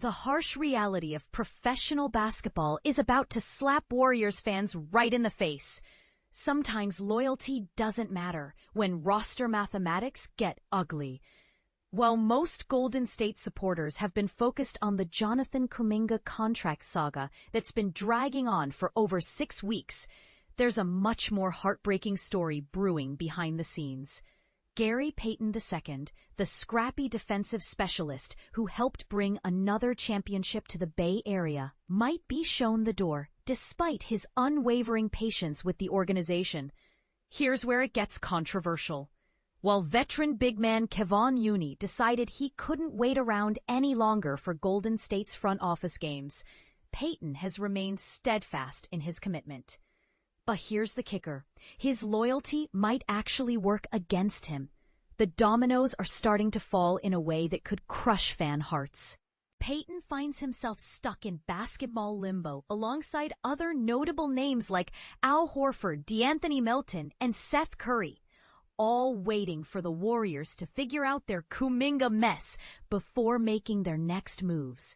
The harsh reality of professional basketball is about to slap Warriors fans right in the face. Sometimes loyalty doesn't matter when roster mathematics get ugly. While most Golden State supporters have been focused on the Jonathan Kuminga contract saga that's been dragging on for over 6 weeks, there's a much more heartbreaking story brewing behind the scenes. Gary Payton II, the scrappy defensive specialist who helped bring another championship to the Bay Area, might be shown the door despite his unwavering patience with the organization. Here's where it gets controversial. While veteran big man Kevon Looney decided he couldn't wait around any longer for Golden State's front office games, Payton has remained steadfast in his commitment. But here's the kicker. His loyalty might actually work against him. The dominoes are starting to fall in a way that could crush fan hearts. Payton finds himself stuck in basketball limbo alongside other notable names like Al Horford, DeAnthony Melton, and Seth Curry, all waiting for the Warriors to figure out their Kuminga mess before making their next moves.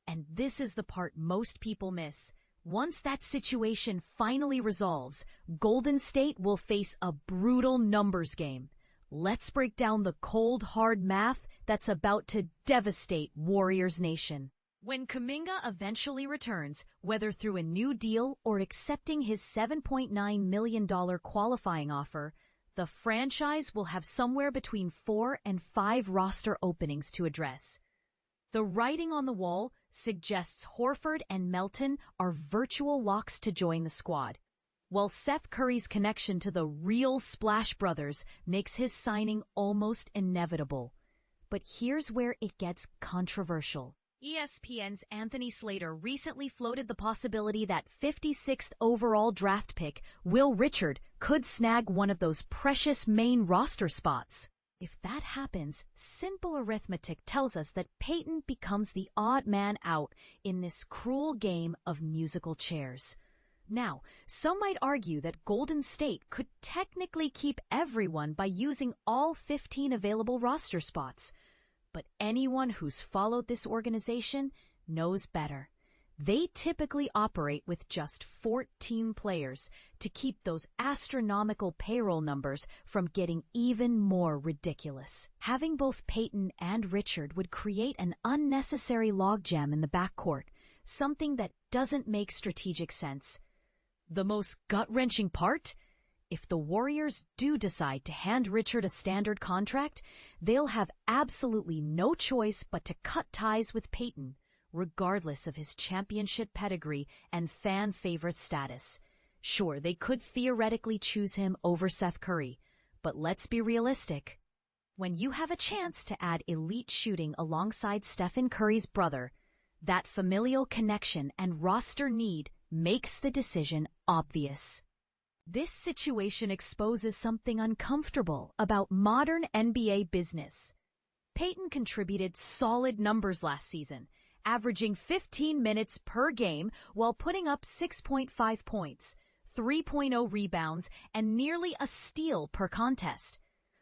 And this is the part most people miss. Once that situation finally resolves, Golden State will face a brutal numbers game. Let's break down the cold, hard math that's about to devastate Warriors Nation. When Kuminga eventually returns, whether through a new deal or accepting his $7.9 million qualifying offer, the franchise will have somewhere between 4 and 5 roster openings to address. The writing on the wall suggests Horford and Melton are virtual locks to join the squad, while Seth Curry's connection to the real Splash Brothers makes his signing almost inevitable. But here's where it gets controversial. ESPN's Anthony Slater recently floated the possibility that 56th overall draft pick Will Richard could snag one of those precious main roster spots. If that happens, simple arithmetic tells us that Payton becomes the odd man out in this cruel game of musical chairs. Now, some might argue that Golden State could technically keep everyone by using all 15 available roster spots. But anyone who's followed this organization knows better. They typically operate with just 14 players to keep those astronomical payroll numbers from getting even more ridiculous. Having both Payton and Richard would create an unnecessary logjam in the backcourt, something that doesn't make strategic sense. The most gut-wrenching part? If the Warriors do decide to hand Richard a standard contract, they'll have absolutely no choice but to cut ties with Payton, regardless of his championship pedigree and fan favorite status. Sure, they could theoretically choose him over Seth Curry, but let's be realistic. When you have a chance to add elite shooting alongside Stephen Curry's brother, that familial connection and roster need makes the decision obvious. This situation exposes something uncomfortable about modern NBA business. Payton contributed solid numbers last season, averaging 15 minutes per game while putting up 6.5 points, 3.0 rebounds, and nearly a steal per contest.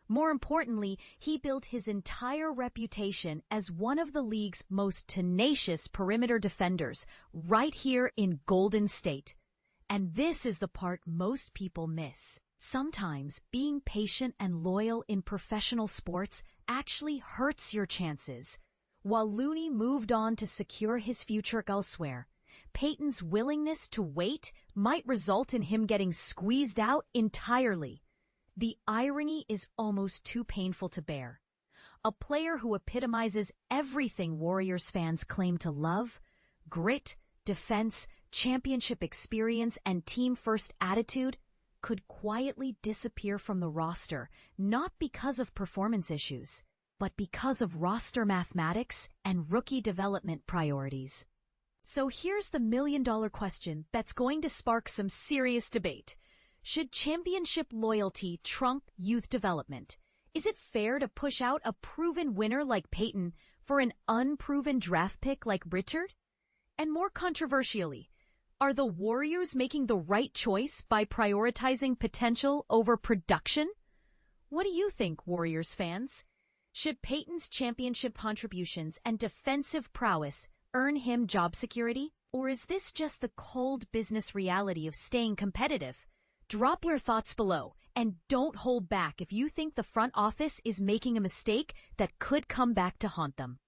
More importantly, he built his entire reputation as one of the league's most tenacious perimeter defenders right here in Golden State. And this is the part most people miss. Sometimes being patient and loyal in professional sports actually hurts your chances. While Looney moved on to secure his future elsewhere, Payton's willingness to wait might result in him getting squeezed out entirely. The irony is almost too painful to bear. A player who epitomizes everything Warriors fans claim to love, grit, defense, championship experience, and team-first attitude, could quietly disappear from the roster, not because of performance issues, but because of roster mathematics and rookie development priorities. So here's the million-dollar question that's going to spark some serious debate. Should championship loyalty trump youth development? Is it fair to push out a proven winner like Payton for an unproven draft pick like Richard? And more controversially, are the Warriors making the right choice by prioritizing potential over production? What do you think, Warriors fans? Should Payton's championship contributions and defensive prowess earn him job security? Or is this just the cold business reality of staying competitive? Drop your thoughts below and don't hold back if you think the front office is making a mistake that could come back to haunt them.